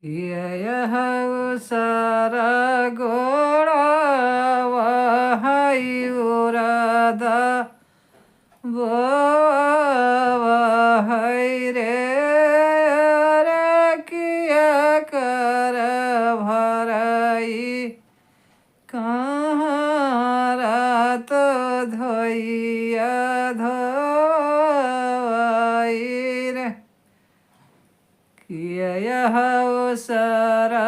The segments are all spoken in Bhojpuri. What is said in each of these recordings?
यह सारा गोड़ा वही उरादा वही रे रे किया कर भराई कहाँ रात धोइया धोई रे किया यह सारा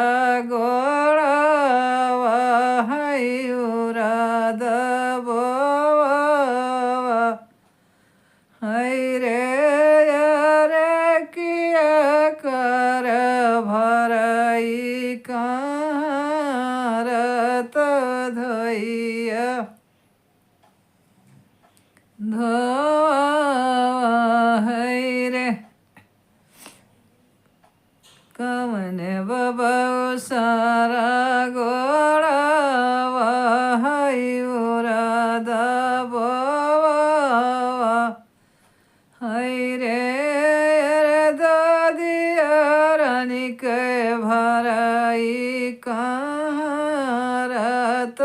गोड़ा वही उराद है रे रे किया कर भराई कहाँ रत धोइया है रे कवन बाबा सारा गोड़ा वही उरादा है रे रे दादिया रानी के भराई कहाँ रात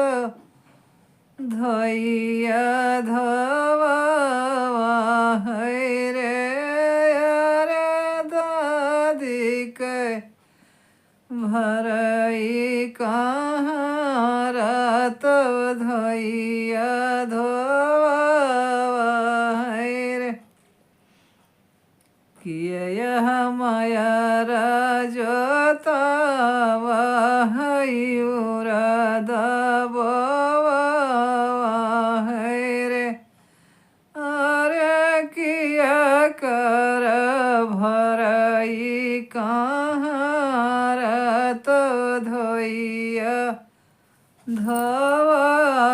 धोइया धवा है रे रे दादी के भराई कहाँ रात धोइया धोवा है रे किया यह माया राजता वही उरादा है रे अरे किया कर भराई कहाँ रात धोइया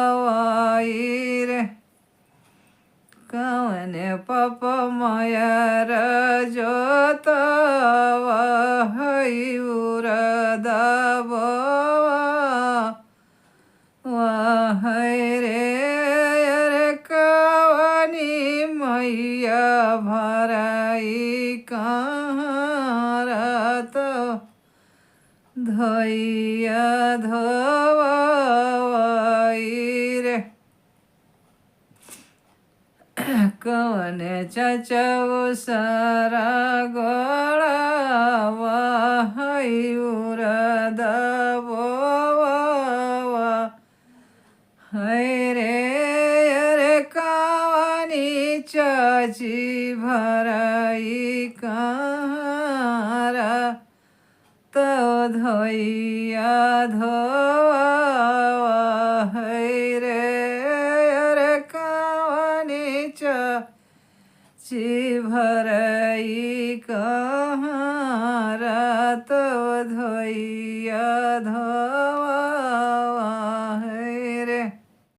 धवाई रे कवन पप मायर जोता वही उरादा है रे रे कवनी मैया भराई कहाँ रात धोइया धोवाई रे कवन चचौ सारा गोड़ा वही उरादा है रे रे कवनी चाची भराई कहाँ तो धोइया धोवा है रे रे कवनी चाची भराई कहाँ तो धोइया धोवा